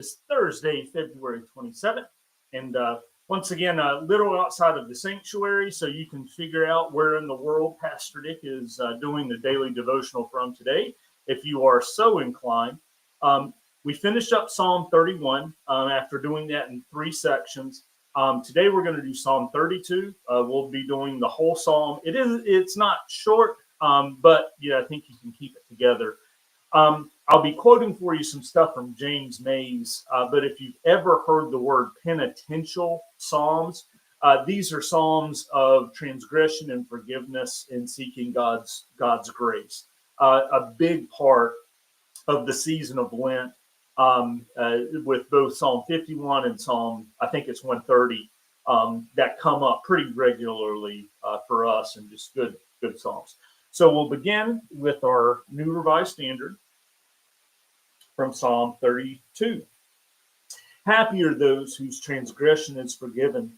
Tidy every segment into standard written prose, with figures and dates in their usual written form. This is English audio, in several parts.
It's Thursday, February 27th. And once again, a little outside of the sanctuary, so you can figure out where in the world Pastor Dick is doing the daily devotional from today, if you are so inclined. We finished up Psalm 31 after doing that in three sections. Today we're going to do Psalm 32. We'll be doing the whole psalm. It's not short, but yeah, I think you can keep it together. I'll be quoting for you some stuff from James Mays, but if you've ever heard the word penitential psalms, these are psalms of transgression and forgiveness and seeking God's grace. A big part of the season of Lent, with both Psalm 51 and Psalm, I think it's 130, that come up pretty regularly for us, and just good psalms. So we'll begin with our New Revised Standard from Psalm 32. Happy are those whose transgression is forgiven,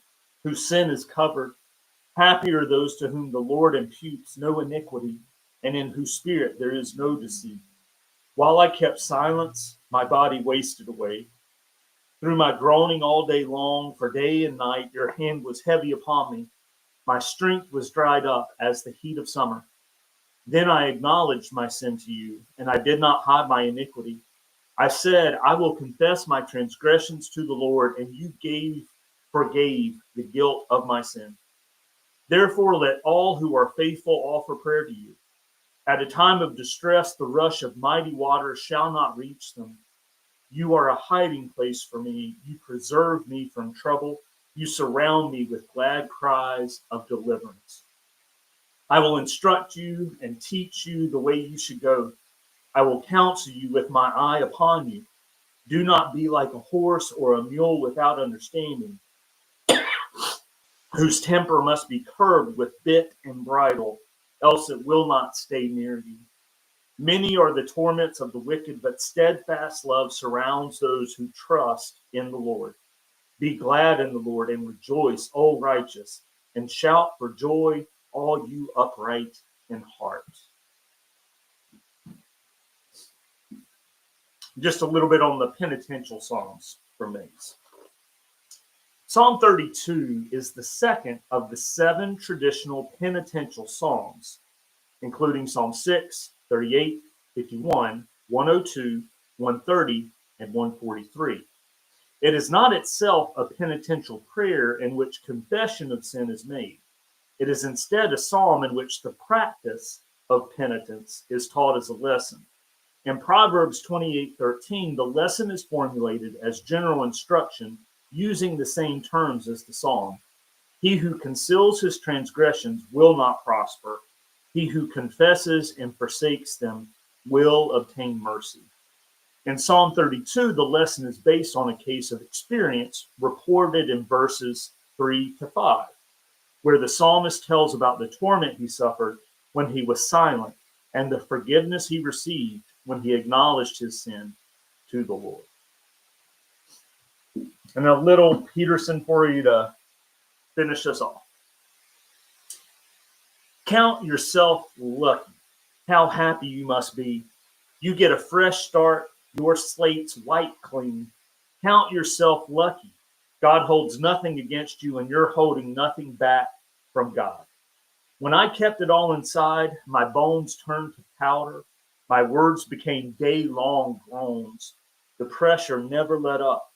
whose sin is covered. Happy are those to whom the Lord imputes no iniquity, and in whose spirit there is no deceit. While I kept silence, my body wasted away. Through my groaning all day long, for day and night, your hand was heavy upon me. My strength was dried up as the heat of summer. Then I acknowledged my sin to you, and I did not hide my iniquity. I said, I will confess my transgressions to the Lord, and you forgave the guilt of my sin. Therefore, let all who are faithful offer prayer to you. At a time of distress, the rush of mighty waters shall not reach them. You are a hiding place for me. You preserve me from trouble. You surround me with glad cries of deliverance. I will instruct you and teach you the way you should go. I will counsel you with my eye upon you. Do not be like a horse or a mule without understanding, whose temper must be curbed with bit and bridle, else it will not stay near you. Many are the torments of the wicked, but steadfast love surrounds those who trust in the Lord. Be glad in the Lord and rejoice, O righteous, and shout for joy, all you upright in heart. Just a little bit on the penitential psalms from Mays. Psalm 32 is the second of the 7 traditional penitential psalms, including Psalm 6, 38, 51, 102, 130, and 143. It is not itself a penitential prayer in which confession of sin is made. It is instead a psalm in which the practice of penitence is taught as a lesson. In Proverbs 28:13, the lesson is formulated as general instruction using the same terms as the psalm. He who conceals his transgressions will not prosper. He who confesses and forsakes them will obtain mercy. In Psalm 32, the lesson is based on a case of experience reported in verses 3 to 5, where the psalmist tells about the torment he suffered when he was silent and the forgiveness he received when he acknowledged his sin to the Lord. And a little Peterson for you to finish us off. Count yourself lucky. How happy you must be. You get a fresh start. Your slate's white clean. Count yourself lucky. God holds nothing against you, and you're holding nothing back from God. When I kept it all inside, my bones turned to powder. My words became day-long groans. The pressure never let up.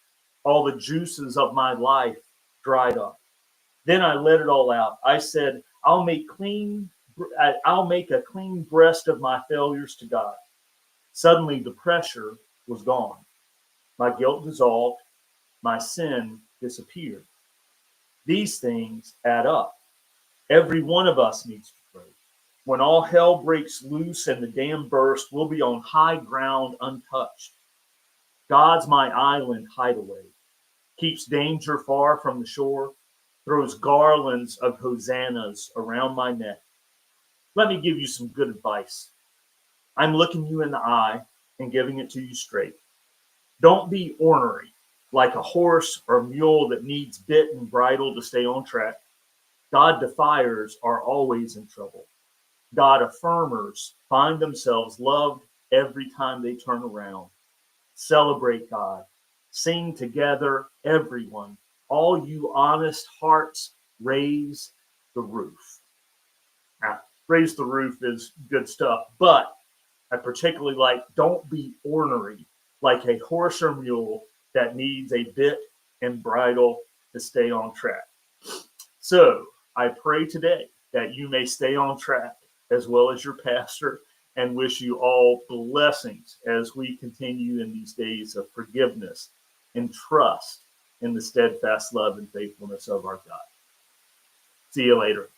All the juices of my life dried up. Then I let it all out. I said, I'll make a clean breast of my failures to God. Suddenly the pressure was gone. My guilt dissolved. My sin disappeared. These things add up. Every one of us needs to pray. When all hell breaks loose and the dam bursts, we'll be on high ground untouched. God's my island hideaway. Keeps danger far from the shore. Throws garlands of hosannas around my neck. Let me give you some good advice. I'm looking you in the eye and giving it to you straight. Don't be ornery, like a horse or mule that needs bit and bridle to stay on track. God defiers are always in trouble. God affirmers find themselves loved every time they turn around. Celebrate God. Sing together, everyone. All you honest hearts, raise the roof. Now, raise the roof is good stuff, but I particularly like don't be ornery like a horse or mule that needs a bit and bridle to stay on track. So I pray today that you may stay on track as well as your pastor and wish you all blessings as we continue in these days of forgiveness and trust in the steadfast love and faithfulness of our God. See you later.